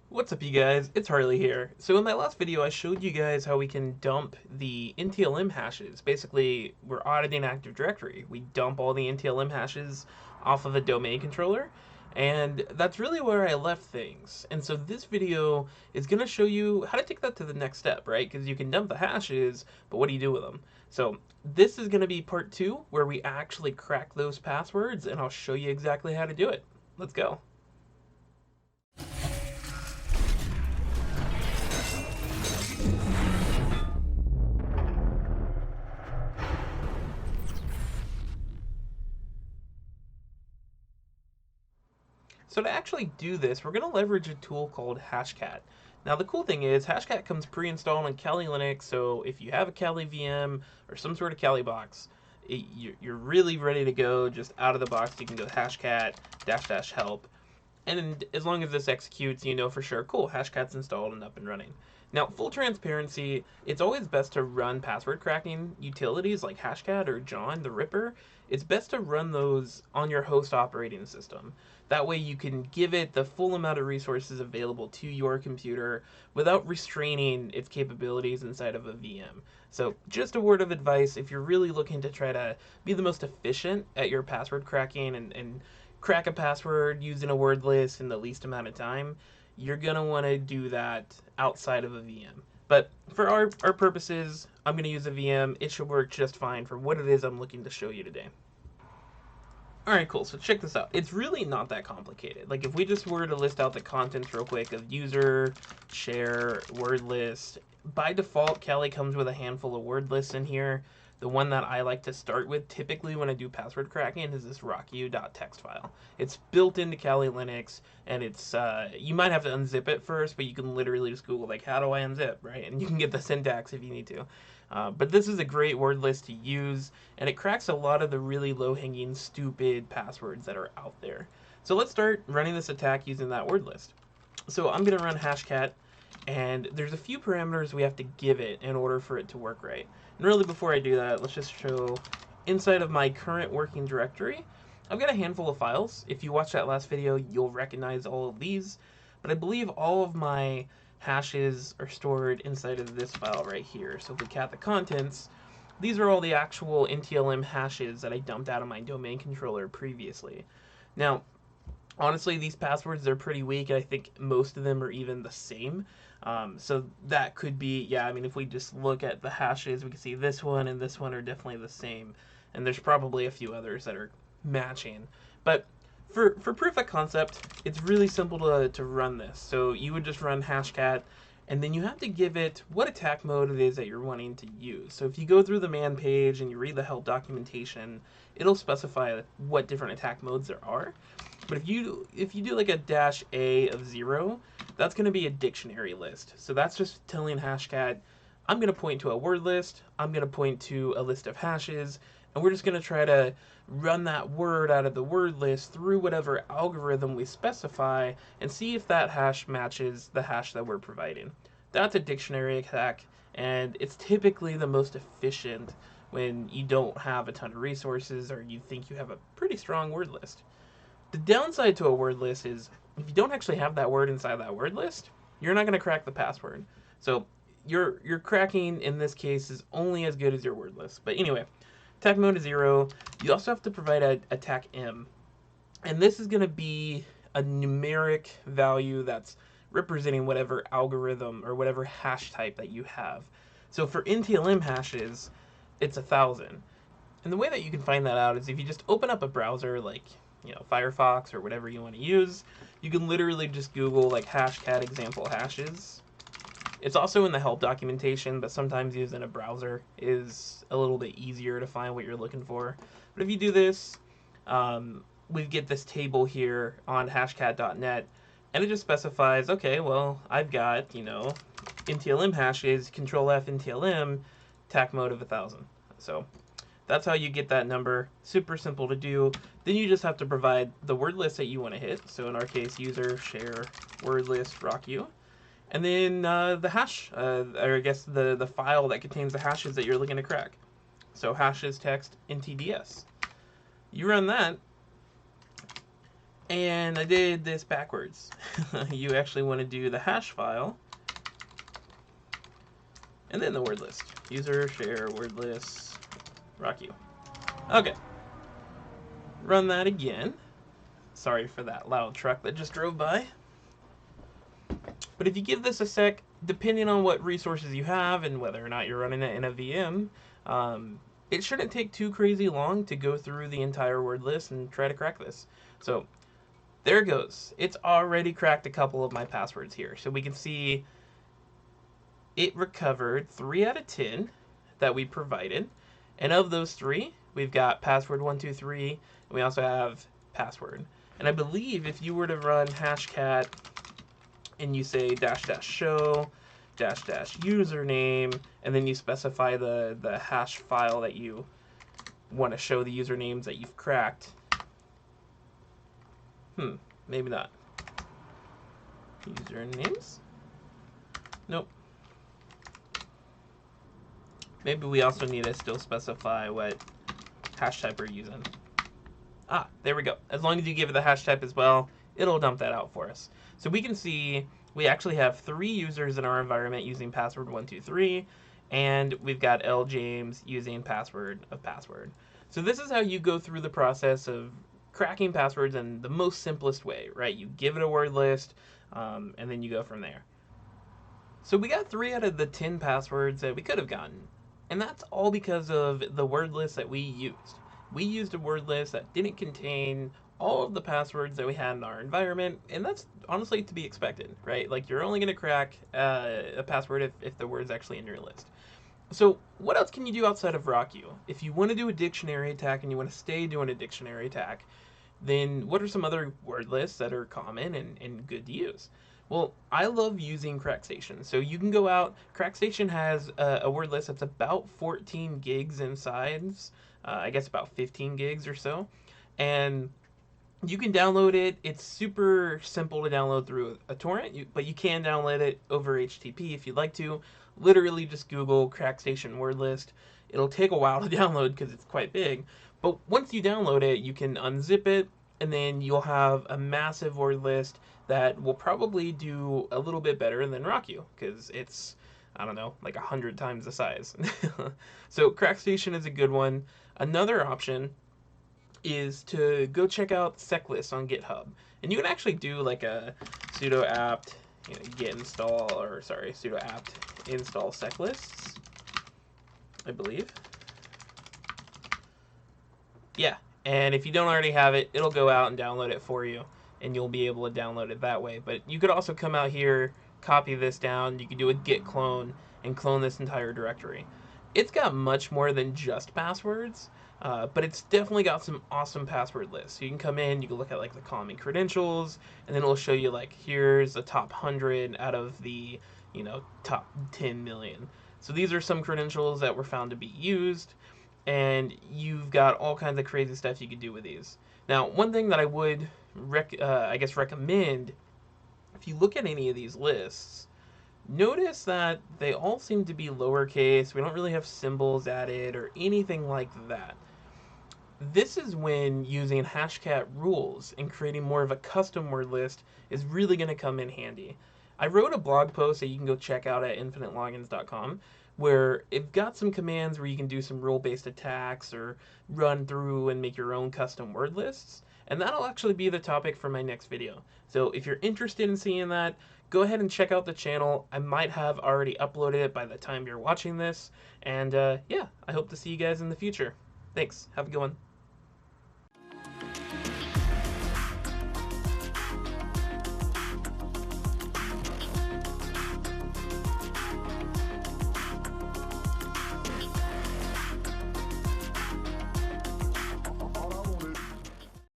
What's up, you guys? It's Harley here. So in my last video, I showed you guys how we can dump the NTLM hashes. Basically, we're auditing Active Directory. We dump all the NTLM hashes off of a domain controller, and that's really where I left things. And so this video is going to show you how to take that to the next step, right? Because you can dump the hashes, but what do you do with them? So this is going to be part 2, where we actually crack those passwords, and I'll show you exactly how to do it. Let's go. So to actually do this, we're going to leverage a tool called Hashcat. Now the cool thing is Hashcat comes pre-installed on Kali Linux, so if you have a Kali VM or some sort of Kali box, you're really ready to go. Just out of the box, you can go hashcat -- help, and as long as this executes, you know for sure, cool, Hashcat's installed and up and running. Now, full transparency, it's always best to run password cracking utilities like Hashcat or John the Ripper. It's best to run those on your host operating system. That way you can give it the full amount of resources available to your computer without restraining its capabilities inside of a VM. So just a word of advice, if you're really looking to try to be the most efficient at your password cracking and crack a password using a word list in the least amount of time, you're going to want to do that outside of a VM. But for our purposes, I'm going to use a VM. It should work just fine for what it is I'm looking to show you today. Alright, cool. So check this out. It's really not that complicated. Like if we just were to list out the contents real quick of user, share, word list, by default, Kali comes with a handful of word lists in here. The one that I like to start with typically when I do password cracking is this rocku.txt file. It's built into Kali Linux, and it's you might have to unzip it first, but you can literally just Google like how do I unzip, right? And you can get the syntax if you need to. But this is a great word list to use, and it cracks a lot of the really low-hanging, stupid passwords that are out there. So let's start running this attack using that word list. So I'm going to run hashcat, and there's a few parameters we have to give it in order for it to work right. And really before I do that, let's just show inside of my current working directory, I've got a handful of files. If you watched that last video, you'll recognize all of these, but I believe all of my hashes are stored inside of this file right here. So if we cat the contents, these are all the actual NTLM hashes that I dumped out of my domain controller previously. Now, honestly, these passwords are pretty weak. I think most of them are even the same. So that could be, yeah, I mean, if we just look at the hashes, we can see this one and this one are definitely the same. And there's probably a few others that are matching. But for proof of concept, it's really simple to run this. So you would just run hashcat, and then you have to give it what attack mode it is that you're wanting to use. So if you go through the man page and you read the help documentation, it'll specify what different attack modes there are. But if you do like a -a of 0, that's going to be a dictionary list. So that's just telling Hashcat, I'm going to point to a word list, I'm going to point to a list of hashes, and we're just going to try to run that word out of the word list through whatever algorithm we specify and see if that hash matches the hash that we're providing. That's a dictionary attack, and it's typically the most efficient when you don't have a ton of resources or you think you have a pretty strong word list. The downside to a word list is if you don't actually have that word inside that word list, you're not going to crack the password. So your cracking in this case is only as good as your word list. But anyway, attack mode is 0. You also have to provide a attack M. And this is going to be a numeric value that's representing whatever algorithm or whatever hash type that you have. So for NTLM hashes, it's 1,000. And the way that you can find that out is if you just open up a browser like, you know, Firefox or whatever you want to use, you can literally just Google like hashcat example hashes. It's also in the help documentation, but sometimes using a browser is a little bit easier to find what you're looking for. But if you do this, we get this table here on hashcat.net, and it just specifies, okay, well, I've got, you know, NTLM hashes, Control F NTLM, attack mode of 1,000. So that's how you get that number. Super simple to do. Then you just have to provide the word list that you want to hit. So in our case, user, share, word list, rocku. And then the hash, or I guess the file that contains the hashes that you're looking to crack. So hashes text ntds. You run that, And I did this backwards. You actually want to do the hash file and then the word list. User share word list rock you. Okay. Run that again. Sorry for that loud truck that just drove by. But if you give this a sec, depending on what resources you have and whether or not you're running it in a VM, it shouldn't take too crazy long to go through the entire word list and try to crack this. So there it goes. It's already cracked a couple of my passwords here. So we can see it recovered 3 out of 10 that we provided. And of those 3, we've got password 123, and we also have password. And I believe if you were to run hashcat and you say --show --username, and then you specify the hash file that you want to show the usernames that you've cracked. Maybe not. Usernames? Nope. Maybe we also need to still specify what hash type we're using. Ah, there we go. As long as you give it the hash type as well, it'll dump that out for us. So we can see we actually have 3 users in our environment using password 123, and we've got L James using password of password. So this is how you go through the process of cracking passwords in the most simplest way, right? You give it a word list, and then you go from there. So we got 3 out of the 10 passwords that we could have gotten, and that's all because of the word list that we used. We used a word list that didn't contain all of the passwords that we had in our environment, and that's honestly to be expected, right? Like, you're only going to crack a password if the word's actually in your list. So what else can you do outside of RockU? If you want to do a dictionary attack and you want to stay doing a dictionary attack, then what are some other word lists that are common and good to use? Well, I love using CrackStation. So you can go out. CrackStation has a word list that's about 14 gigs in size. I guess about 15 gigs or so. And you can download it. It's super simple to download through a torrent, but you can download it over HTTP if you'd like to. Literally just Google CrackStation word list. It'll take a while to download because it's quite big. But once you download it, you can unzip it, and then you'll have a massive word list that will probably do a little bit better than RockU because it's, I don't know, like 100 times the size. So CrackStation is a good one. Another option is to go check out seclists on GitHub. And you can actually do like a sudo apt git install, or sorry, sudo apt install seclists, I believe. Yeah, and if you don't already have it, it'll go out and download it for you, and you'll be able to download it that way. But you could also come out here, copy this down, you could do a git clone, and clone this entire directory. It's got much more than just passwords, but it's definitely got some awesome password lists. So you can come in, you can look at like the common credentials, and then it'll show you like, here's the top 100 out of the, top 10 million. So these are some credentials that were found to be used, and you've got all kinds of crazy stuff you could do with these. Now, one thing that I would, recommend, if you look at any of these lists, notice that they all seem to be lowercase. We don't really have symbols added or anything like that. This is when using Hashcat rules and creating more of a custom word list is really going to come in handy. I wrote a blog post that you can go check out at infinitelogins.com where it got some commands where you can do some rule-based attacks or run through and make your own custom word lists. And that'll actually be the topic for my next video. So if you're interested in seeing that, go ahead and check out the channel. I might have already uploaded it by the time you're watching this. And yeah, I hope to see you guys in the future. Thanks. Have a good one.